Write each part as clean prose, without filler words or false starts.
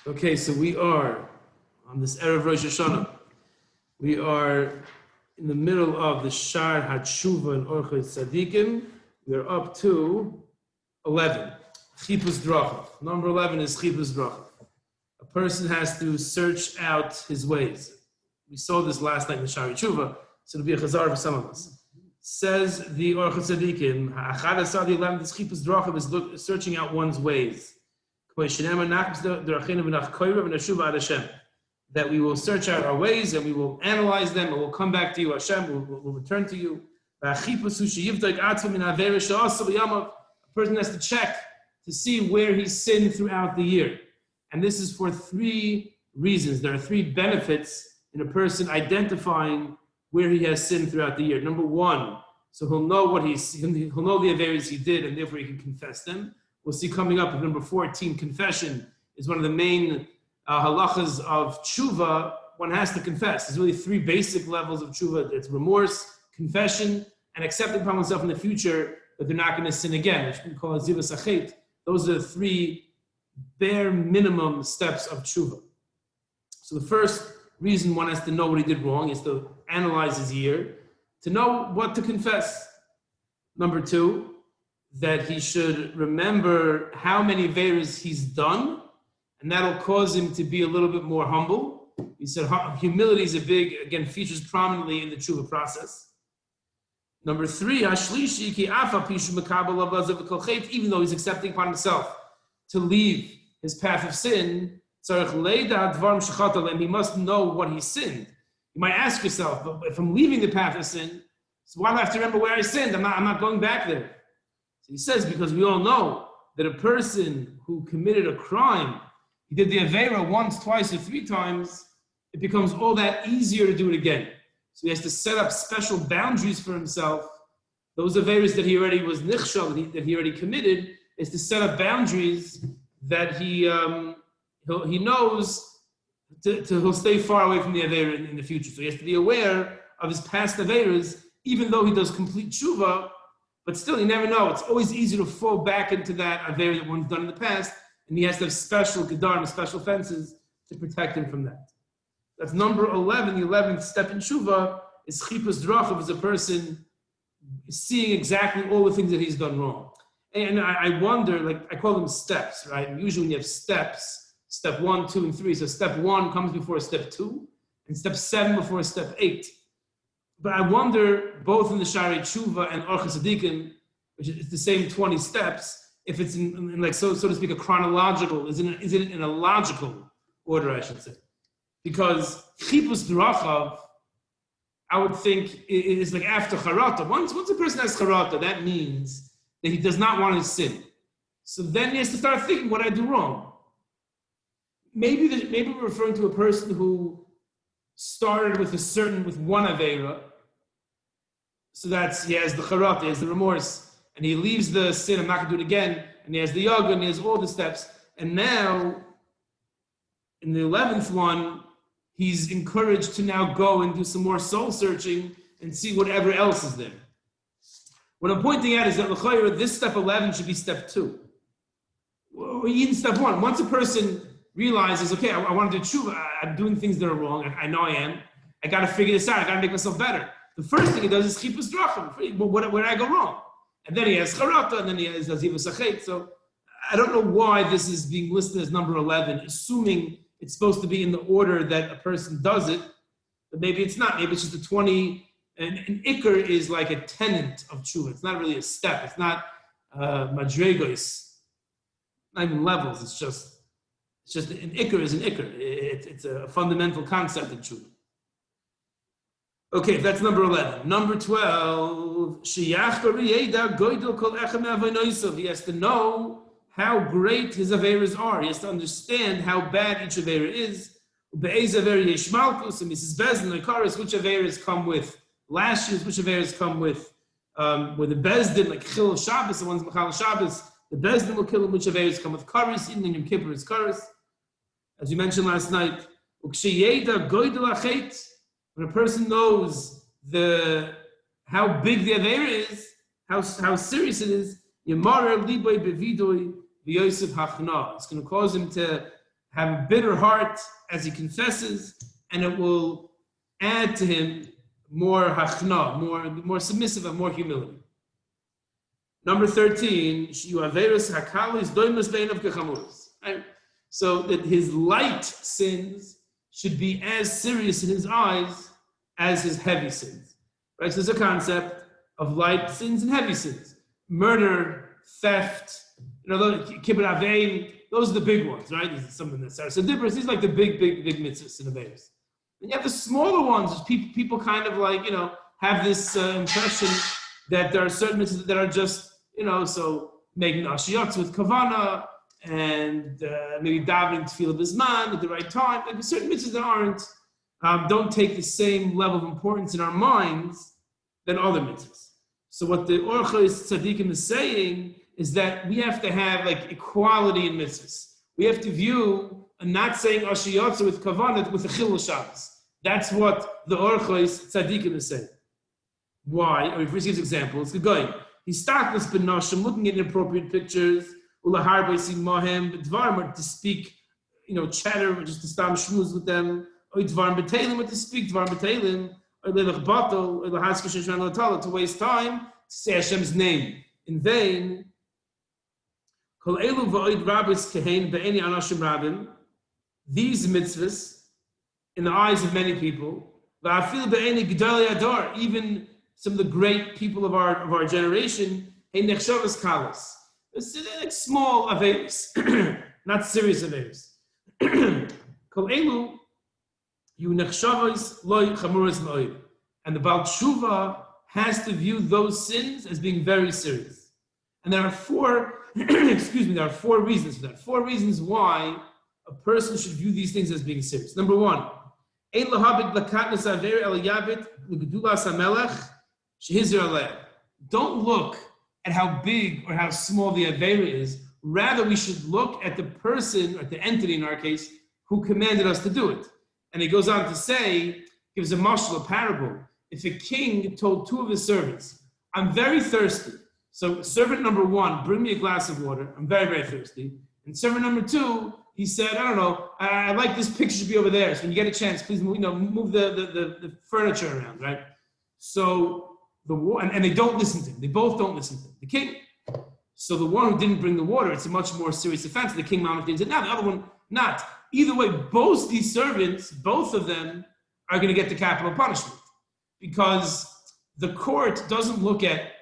Okay, so we are on this Erev Rosh Hashanah. We are in the middle of the Shar Teshuva and Orchos Tzadikim. We are up to 11. Chipus Drachav. Number 11 is Chipus Drachav. A person has to search out his ways. We saw this last night in the Shar Teshuva, so it'll be a chazar for some of us. Says the Orchos Tzadikim, Ha'achad Asar the 11th is Chipus Drachav is searching out one's ways. That we will search out our ways and we will analyze them and we'll come back to you, Hashem, we'll return to you. A person has to check to see where he sinned throughout the year. And this is for three reasons. There are three benefits in a person identifying where he has sinned throughout the year. Number one, so he'll know he'll know the averos he did and therefore he can confess them. We'll see coming up at number 14, confession is one of the main halachas of Teshuva. One has to confess. There's really three basic levels of Teshuva. It's remorse, confession, and accepting upon oneself in the future that they're not going to sin again, which we call a zivas achet. Those are the three bare minimum steps of Teshuva. So the first reason one has to know what he did wrong is to analyze his year, to know what to confess. Number two, that he should remember how many averos he's done, and that'll cause him to be a little bit more humble. He said humility is features prominently in the Teshuva process. Number three, even though he's accepting upon himself to leave his path of sin, and he must know what he sinned. You might ask yourself, but if I'm leaving the path of sin, so why do I have to remember where I sinned? I'm not going back there. So he says, because we all know that a person who committed a crime, he did the avera once, twice, or three times, it becomes all that easier to do it again. So he has to set up special boundaries for himself. Those averas that he already was nichshal, that he already committed, is to set up boundaries that he knows he'll stay far away from the avera in the future. So he has to be aware of his past averas, even though he does complete tshuva. But still, you never know. It's always easy to fall back into that avera that one's done in the past, and he has to have special gedarim, special fences to protect him from that. That's number 11. The 11th step in tshuva is chipus drachav, as a person seeing exactly all the things that he's done wrong. And I wonder, I call them steps, right? And usually when you have steps, step 1, 2, and 3. So step 1 comes before step 2, and step 7 before step 8. But I wonder, both in the Shari Teshuva and Orchos Tzadikim, which is the same 20 steps, if it's in so to speak, a chronological, is it in a logical order, I should say. Because Chipus Drachav, I would think, is like after Charata. Once a person has Charata, that means that he does not want to sin. So then he has to start thinking, what did I do wrong? Maybe we're referring to a person who started with one avera, so he has the charata, he has the remorse, and he leaves the sin, I'm not going to do it again, and he has the yoga, and he has all the steps, and now, in the 11th one, he's encouraged to now go and do some more soul searching and see whatever else is there. What I'm pointing out is that this step 11 should be step 2. Or even step 1. Once a person realizes, okay, I want to do tshuva, I'm doing things that are wrong, I know I am, I got to figure this out, I got to make myself better. The first thing he does is chipus drachim. Where did I go wrong? And then he has charata, and then he has zivas achet. So I don't know why this is being listed as number 11, assuming it's supposed to be in the order that a person does it, but maybe it's not. Maybe it's just a 20, and an ikr is like a tenant of tshuva. It's not really a step. It's not madregos, not even levels. It's just an ikr is an ikr. It's a fundamental concept in tshuva. Okay, that's number 11. Number 12, he has to know how great his averas are. He has to understand how bad each avera is. And Mrs. Bezdin, which averas come with lashes, which averas come with the Bezdin, like Chil Shabbos, the ones Machal Shabbos, the Bezdin will kill him, which averas come with karis, even in Yom Kippur is karis. As you mentioned last night, when a person knows how big the avera is, how serious it is, it's going to cause him to have a bitter heart as he confesses, and it will add to him more hachna, more submissive and more humility. Number 13, right? So that his light sins should be as serious in his eyes as his heavy sins. Right? So there's a concept of light sins and heavy sins. Murder, theft, kibbut avein, those are the big ones, right? This is something that's so different. These are like the big mitzvahs in the Vedas. And you have the smaller ones, people kind of like, have this impression that there are certain mitzvahs that are just, so making ashiyats with kavana and maybe davening tefillah bisman at the right time. Like certain mitzvahs that don't take the same level of importance in our minds than other mitzvahs. So what the Orchos Tzadikim is saying is that we have to have like equality in mitzvahs. We have to view and not saying ashiyatza with kavanah with a chilul Shabbos. That's what the Orchos Tzadikim is saying. Why? Or if we give examples, it's going. He's startless b'noshim, looking at inappropriate pictures, ulahar b'sim mohem, dvarim to speak, chatter, just to stam shmuz with them, or dvarim b'teilim, to speak dvarim b'teilim, or lelach bato, or lahaskar sheshan l'tala, to waste time to say Hashem's name in vain. Kol elu v'oid rabbis kehein be'eni anashim rabbim. These mitzvahs, in the eyes of many people, v'afil be'eni g'dalei ador, even some of the great people of our generation, hey nechshavas kalas. It's like small averos, not serious averos. Kol elu yu nechshavas loy chamuras loy, and the Baal Teshuva has to view those sins as being very serious. And there are four reasons for that. 4 reasons why a person should view these things as being serious. Number 1, ein lahabit lakatnas aver el yabit l'gedulas hamelech. Don't look at how big or how small the Avera is. Rather, we should look at the person, or the entity in our case, who commanded us to do it. And he goes on to say, gives a mashal, a parable. If a king told 2 of his servants, I'm very thirsty. So servant number 1, bring me a glass of water. I'm very, very thirsty. And servant number 2, he said, I don't know, I like this picture to be over there. So when you get a chance, please move the furniture around, right? So and they don't listen to him. They both don't listen to him. The king. So the one who didn't bring the water, it's a much more serious offense. The king mounted things, and now the other one not. Either way, both these servants, both of them, are going to get the capital punishment, because the court doesn't look at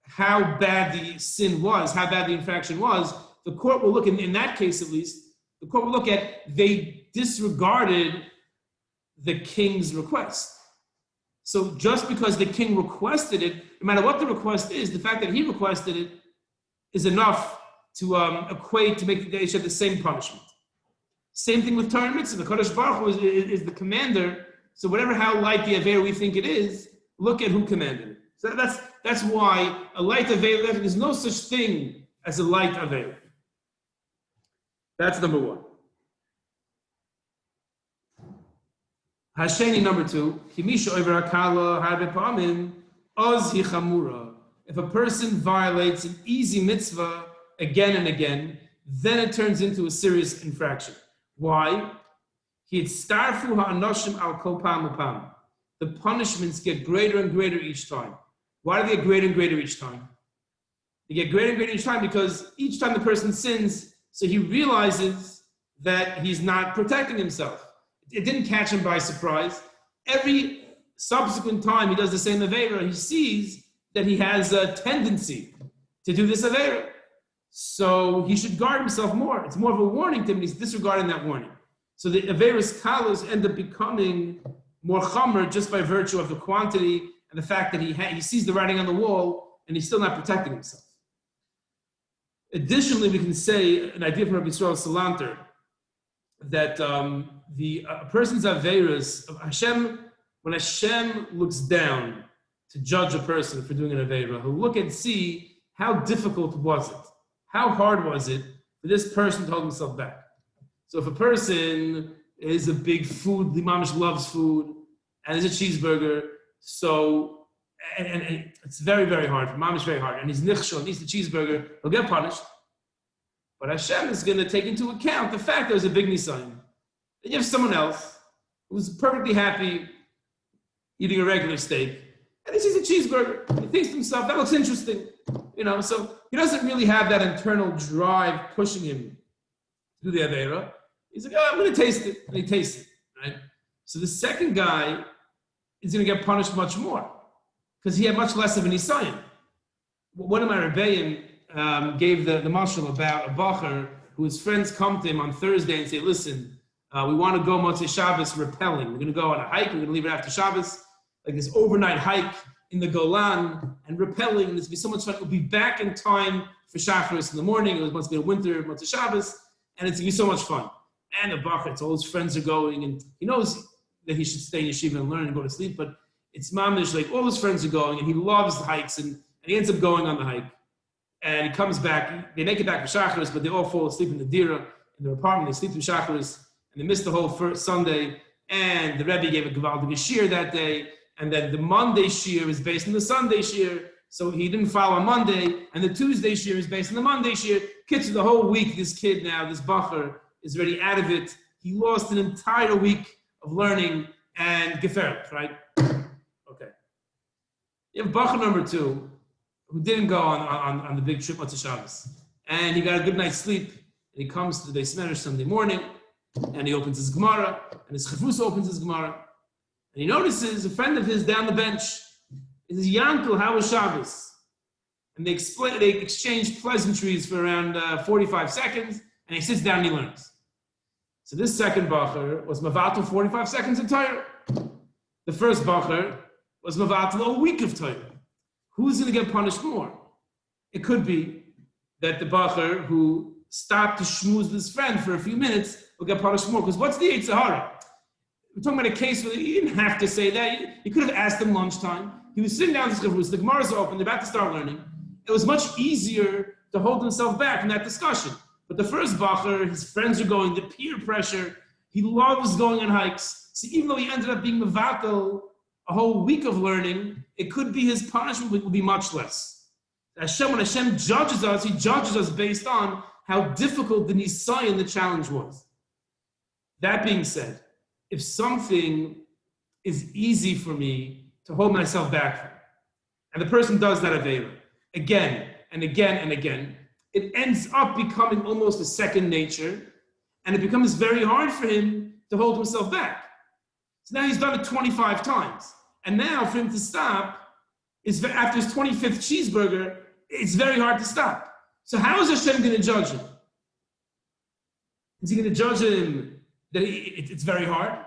how bad the sin was, how bad the infraction was. The court will look, in that case at least, the court will look at they disregarded the king's request. So just because the king requested it, no matter what the request is, the fact that he requested it is enough to equate to make they should have the same punishment. Same thing with Torah and Mitzvah. The Kodesh Baruch Hu is the commander. So how light the Avera we think it is, look at who commanded it. So that's why a light Avera, there's no such thing as a light Avera. That's number 1. Hasheni, number 2, if a person violates an easy mitzvah again and again, then it turns into a serious infraction. Why? The punishments get greater and greater each time. Why do they get greater and greater each time? They get greater and greater each time because each time the person sins, so he realizes that he's not protecting himself. It didn't catch him by surprise. Every subsequent time he does the same Avera, he sees that he has a tendency to do this Avera. So he should guard himself more. It's more of a warning to him, he's disregarding that warning. So the Averas Kalos end up becoming more chamer just by virtue of the quantity and the fact that he sees the writing on the wall and he's still not protecting himself. Additionally, we can say an idea from Rabbi Yisrael Salanter that the person's Averas of Hashem, when Hashem looks down to judge a person for doing an Avera, he'll look and see how difficult was it, how hard was it for this person to hold himself back. So if a person is a big food, the mamish loves food, and is a cheeseburger, so and it's very, very hard. For mamish very hard, and he's nichshel, and eats the cheeseburger, he'll get punished. But Hashem is going to take into account the fact there was a big nisayon. Then you have someone else who's perfectly happy eating a regular steak, and he sees a cheeseburger. And he thinks to himself, that looks interesting. So he doesn't really have that internal drive pushing him to do the Aveira. He's like, I'm going to taste it. And he tastes it, right? So the second guy is going to get punished much more because he had much less of an nisayon. One of my Rebbeim gave the mashal about a bacher whose friends come to him on Thursday and say, listen, we want to go Motzei Shabbos rappelling. We're going to go on a hike. We're going to leave it after Shabbos, like this overnight hike in the Golan and rappelling. And it's going to be so much fun. We'll be back in time for Shacharis in the morning. It was supposed to be a winter Motzei Shabbos, and it's going to be so much fun. And the bacher, all his friends are going, and he knows that he should stay in yeshiva and learn and go to sleep, but it's mamish, like all his friends are going, and he loves the hikes, and he ends up going on the hike. And he comes back, they make it back for Shacharis, but they all fall asleep in the dira, in their apartment, they sleep through Shacharis, and they miss the whole first Sunday, and the Rebbe gave a Gavaldig shir that day, and then the Monday shir is based on the Sunday shir, so he didn't follow on Monday, and the Tuesday shir is based on the Monday shir. Kids, the whole week, this kid now, this bacher, is already out of it. He lost an entire week of learning and gefert, right? Okay. You have bacher number 2, who didn't go on the big trip Motzei Shabbos. And he got a good night's sleep, and he comes to the Beis Medrash Sunday morning, and he opens his Gemara, and his Chavrusa opens his Gemara, and he notices a friend of his down the bench. He says, Yankel, how was Shabbos? And they exchange pleasantries for around 45 seconds, and he sits down and he learns. So this second bacher was mavatal 45 seconds of Torah. The first bacher was mavatal a week of Torah. Who's going to get punished more? It could be that the bacher who stopped to schmooze with his friend for a few minutes will get punished more. Because what's the Yetzer Hara? We're talking about a case where he didn't have to say that. He could have asked him lunchtime. He was sitting down with his Chavrusa. The Gemara's open. They're about to start learning. It was much easier to hold himself back from that discussion. But the first bacher, his friends are going, the peer pressure, he loves going on hikes. So even though he ended up being mevatel a whole week of learning, it could be his punishment will be much less. When Hashem judges us, he judges us based on how difficult the nisayon, the challenge was. That being said, if something is easy for me to hold myself back from, and the person does that aveira again and again and again, it ends up becoming almost a second nature, and it becomes very hard for him to hold himself back. So now he's done it 25 times. And now for him to stop, after his 25th cheeseburger, it's very hard to stop. So how is Hashem going to judge him? Is he going to judge him that it's very hard?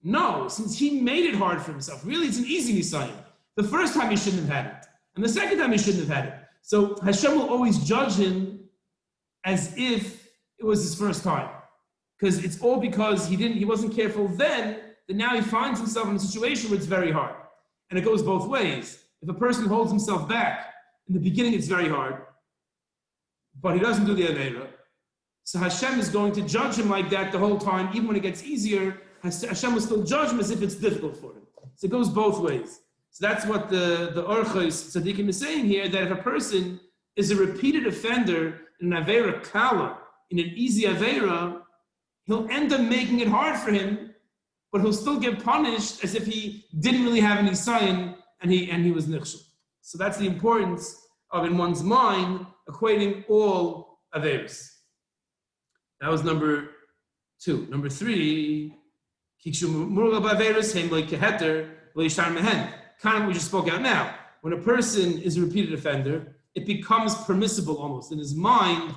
No, since he made it hard for himself. Really, it's an easy nisayon. The first time he shouldn't have had it. And the second time he shouldn't have had it. So Hashem will always judge him as if it was his first time. Because it's all because he wasn't careful then, that now he finds himself in a situation where it's very hard. And it goes both ways. If a person holds himself back, in the beginning it's very hard, but he doesn't do the Aveira, so Hashem is going to judge him like that the whole time. Even when it gets easier, Hashem will still judge him as if it's difficult for him. So it goes both ways. So that's what the Orchos Tzadikim is saying here, that if a person is a repeated offender in an Aveira Kala, in an easy Aveira, he'll end up making it hard for him, but he'll still get punished as if he didn't really have any sign and he was nichshel. So that's the importance of, in one's mind, equating all Aveiros. That was number 2. Number 3, kind of we just spoke out now. When a person is a repeated offender, it becomes permissible almost. In his mind,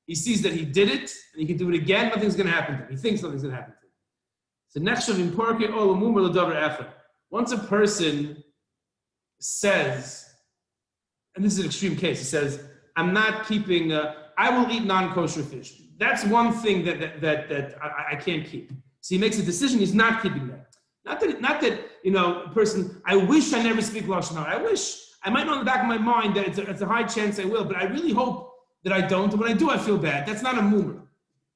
he sees that he did it, and he can do it again, nothing's going to happen to him. He thinks nothing's going to happen to him. So once a person says, and this is an extreme case, he says, I'm not keeping, I will eat non-kosher fish. That's one thing that I can't keep. So he makes a decision, he's not keeping that. Not that a person, I wish I never speak Lashon Hara. I might know in the back of my mind that it's a high chance I will, but I really hope that I don't, and when I do, I feel bad. That's not a mumur.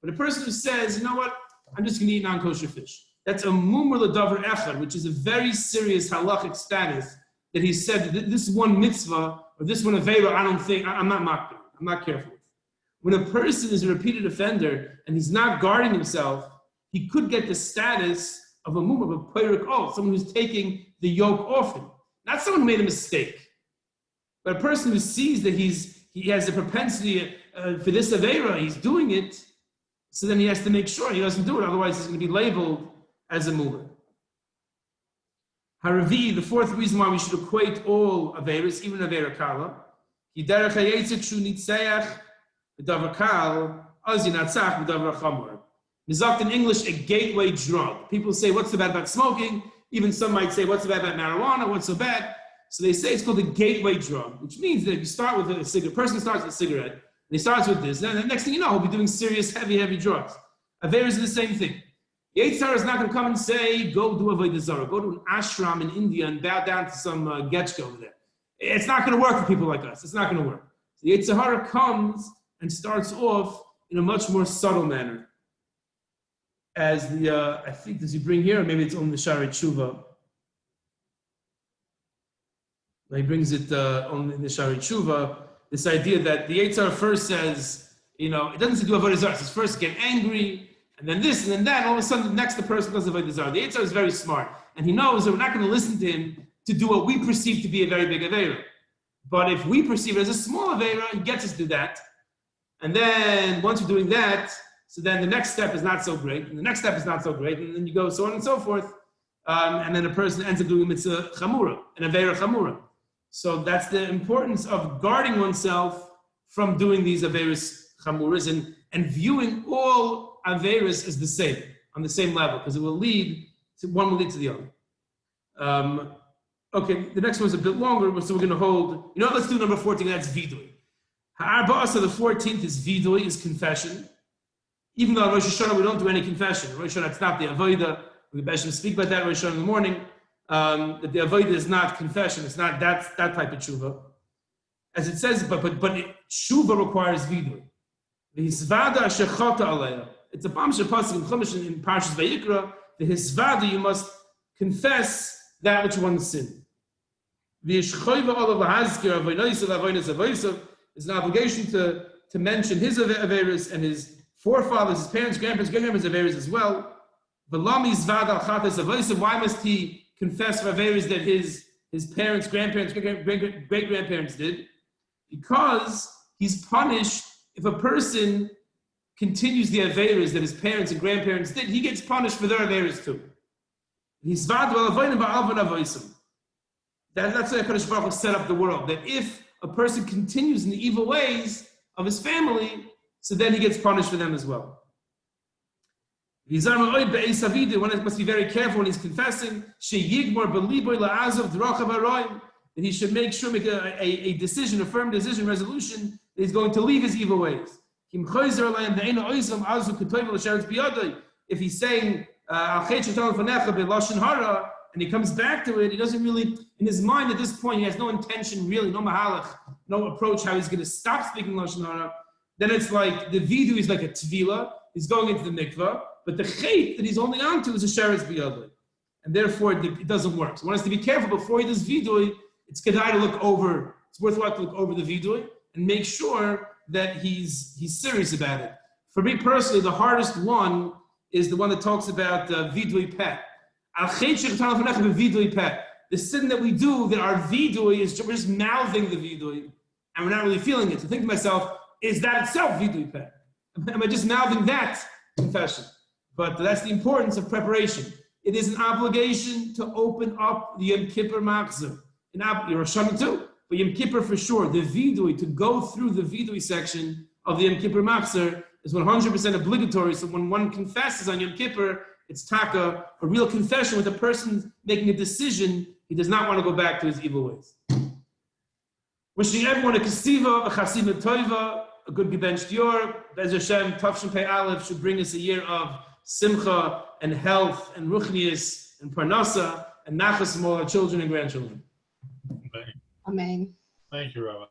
But a person who says, you know what, I'm just going to eat non-kosher fish. That's a mumur l'davar echad, which is a very serious halachic status that he said that this one mitzvah, or this one aveira, I'm not careful with. When a person is a repeated offender and he's not guarding himself, he could get the status of a mum, of a peirik oath, someone who's taking the yoke off him. Not someone who made a mistake, but a person who sees that he has a propensity for this aveira, he's doing it, so then he has to make sure he doesn't do it, otherwise he's going to be labeled as a mumah. Haravi, the fourth reason why we should equate all aveiras, even aveira kala, yiderech hayetzek shu nitzeach b'davar kal, az yinatzach b'davar chamor. Nizakt in English, a gateway drug. People say, what's so bad about smoking? Even some might say, what's so bad about marijuana? What's so bad? So they say it's called a gateway drug, which means that if you start with a cigarette, a person starts with a cigarette, and he starts with this, and the next thing you know, he'll be doing serious, heavy drugs. Aveira is the same thing. The Yetzer is not going to come and say, go do Avodah Zarah, go to an ashram in India and bow down to some getchka over there. It's not going to work for people like us. It's not going to work. So the Yetzer comes and starts off in a much more subtle manner. As I think, does he bring here, or maybe it's on the Shari Teshuva. He brings it on the Shari Teshuva, this idea that the Yetzer first says, it doesn't say do Avodah Zarah. It says first get angry, and then this, and then that, and all of a sudden, the person does Avodah Zarah. The Yetzer is very smart, and he knows that we're not going to listen to him to do what we perceive to be a very big Aveira. But if we perceive it as a small Aveira, he gets us to do that. And then, once we're doing that, so then the next step is not so great, and the next step is not so great, and then you go so on and so forth, and then a person ends up doing mitzvah chamura, an Aveira chamura. So that's the importance of guarding oneself from doing these Aveiras chamuras and viewing all Aveiras as the same, on the same level, because it will lead to, one will lead to the other. Okay, the next one's a bit longer, so we're going to hold, let's do number 14, that's vidui. Ha'arba'asa, the 14th is vidui, is confession. Even though on Rosh Hashanah we don't do any confession. Rosh Hashanah, it's not the avodah. We can speak about that Rosh Hashanah in the morning. That the avodah is not confession. It's not that type of tshuva. As it says, but tshuva requires vidui. The hisvada shechata aleya. It's a bamsha pasuk in Chumash in Parshas Vayikra. The hisvada, you must confess that which one sinned. The yishchoiva olav lahazkir avoynoisav avoynos avoysav is an obligation to mention his aveiros and his forefathers, his parents, grandparents, great-grandparents aveiros as well. Why must he confess for aveiros that his parents, grandparents, great-grandparents did? Because he's punished if a person continues the aveiros that his parents and grandparents did. He gets punished for their aveiros too. That's why HaKadosh Baruch Hu set up the world. That if a person continues in the evil ways of his family, so then he gets punished for them as well. One must be very careful when he's confessing. That he should make a decision, a firm decision, resolution, that he's going to leave his evil ways. If he's saying, and he comes back to it, he doesn't really, in his mind at this point, he has no intention really, no mahalach, no approach how he's going to stop speaking Lashon Hara. Then it's like, the vidu is like a tvila, he's going into the mikvah, but the chait that he's holding on to is a sheretz biyadai. And therefore, it doesn't work. So one has to be careful before he does vidui. It's kedai to look over, it's worthwhile to look over the vidui and make sure that he's serious about it. For me personally, the hardest one is the one that talks about vidui peh. The sin that we do, that our vidui is, we're just mouthing the vidui, and we're not really feeling it. So think to myself, is that itself vidui peh? Am I just mouthing that confession? But that's the importance of preparation. It is an obligation to open up the Yom Kippur Machzor. In Rosh Hashanah too, but Yom Kippur for sure. The vidui, to go through the vidui section of the Yom Kippur Machzor is 100% obligatory. So when one confesses on Yom Kippur, it's taka, a real confession with a person making a decision. He does not want to go back to his evil ways. Wishing everyone a kesiva, a chasiva toiva, a good gebenched yor. Bez Hashem, Tavshin Pei Aleph should bring us a year of simcha and health and ruchnius and parnasa and nachas from all our children and grandchildren. Amen. Thank you, Rabbi.